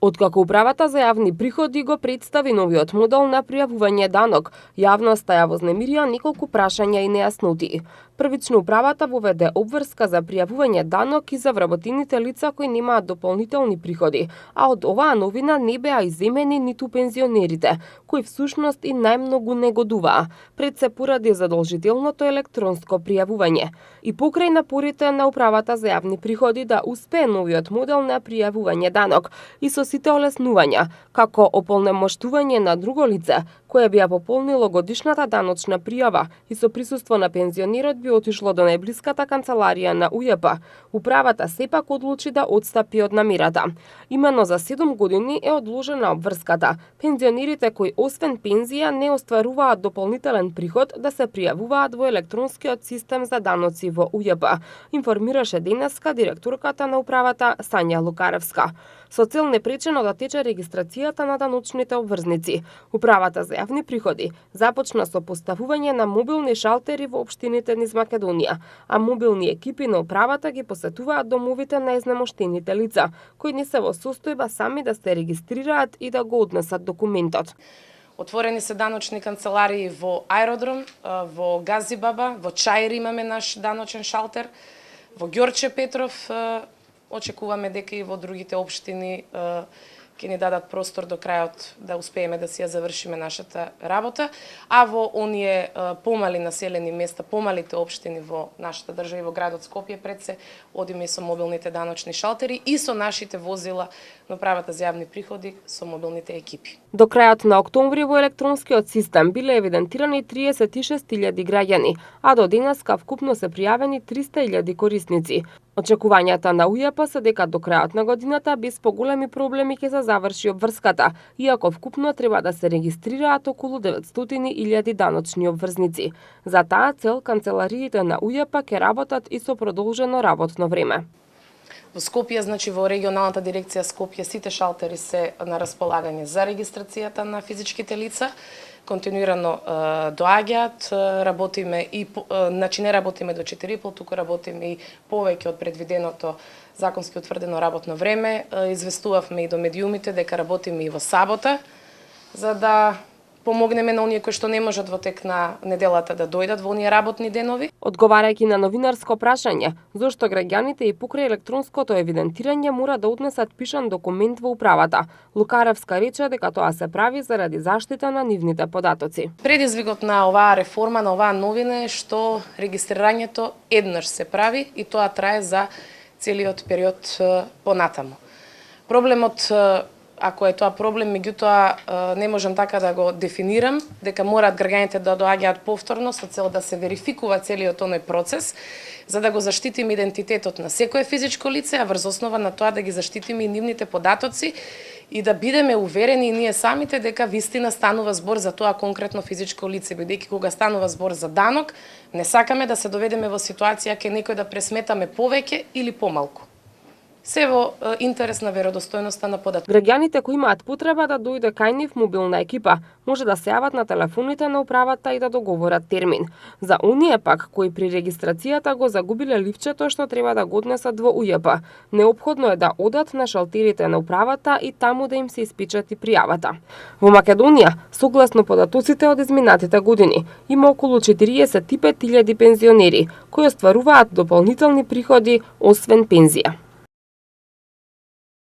Откако управата за јавни приходи го представи новиот модел на пријавување данок, јавноста ја вознемирија неколку прашања и нејаснотии. Првично управата воведе обврска за пријавување данок и за вработените лица кои немаат дополнителни приходи, а од оваа новина не беа иземени ниту пензионерите, кои всушност и најмногу негодуваа, пред се поради задолжителното електронско пријавување. И покрај напорите на управата за јавни приходи да успее новиот модел на пријавување данок и со сите олеснувања, како ополномоштување на друго лице, кое би ја пополнило годишната даночна пријава и со присуство на пензионерот би отишло до најблиската канцеларија на УЈП, управата сепак одлучи да отстапи од намерата. Именно за 7 години е одложена обврската. Пензионерите кои освен пензија не остваруваат дополнителен приход да се пријавуваат во електронскиот систем за даноци во УЈП, информираше денеска директорката на управата Сања Лукаревска. Со цел непречено да тече регистрацијата на даночните обврзници, управата за јавни приходи започна со поставување на мобилни шалтери во општините низ Македонија, а мобилни екипи на управата ги посетуваат домовите на изнемоштените лица, кои не се во состојба сами да се регистрираат и да го однесат документот. Отворени се даночни канцеларии во Аеродром, во Газибаба, во Чаир имаме наш даночен шалтер, во Ѓорче Петров. Очекуваме дека и во другите општини ќе ни дадат простор до крајот да успееме да си ја завршиме нашата работа, а во оние помали населени места, помалите општини во нашата држава и во градот Скопје пред се одиме и со мобилните даночни шалтери и со нашите возила на управата за јавни приходи со мобилните екипи. До крајот на октомври во електронскиот систем биле евидентирани 36.000 граѓани, а до денеска вкупно се пријавени 300.000 корисници. Очекувањата на УЈП се дека до крајот на годината без поголеми проблеми ќе се заврши обврската, иако вкупно треба да се регистрираат околу 900.000 даночни обврзници. За таа цел канцелариите на УЈП ќе работат и со продолжено работно време. Во Скопје, значи во регионалната дирекција Скопје, сите шалтери се на располагање за регистрацијата на физичките лица. Континуирано доаѓаат, работиме и значи не работиме до 4,5, туку работиме и повеќе од предвиденото законски утврдено работно време. Известувавме и до медиумите дека работиме и во сабота, за да помогнеме на оние кои што не можат во тек на неделата да дојдат во оние работни денови. Одговарајќи на новинарско прашање, зошто граѓаните и покрај електронското евидентирање мора да однесат пишан документ во управата, Лукаревска рече дека тоа се прави заради заштита на нивните податоци. Предизвикот на оваа реформа, на оваа новина е што регистрирањето еднаш се прави и тоа трае за целиот период понатаму. Проблемот, ако е тоа проблем, меѓутоа не можам така да го дефинирам, дека мораат граѓаните да доаѓаат повторно со цел да се верификува целиот оној процес, за да го заштитиме идентитетот на секое физичко лице, а врз основа на тоа да ги заштитиме и нивните податоци и да бидеме уверени и ние самите дека вистина станува збор за тоа конкретно физичко лице, бидејќи кога станува збор за данок, не сакаме да се доведеме во ситуација ке некој да пресметаме повеќе или помалку. Се во интерес на веродостојноста на податоките. Граѓаните кои имаат потреба да дојде кај нив мобилна екипа, може да се јават на телефоните на управата и да договорат термин. За оние пак кои при регистрацијата го загубиле ливчето што треба да го однесат во УЈП, неопходно е да одат на шалтерите на управата и таму да им се испечати пријавата. Во Македонија, согласно податоците од изминатите години, има околу 45.000 пензионери кои остваруваат дополнителни приходи освен пензија.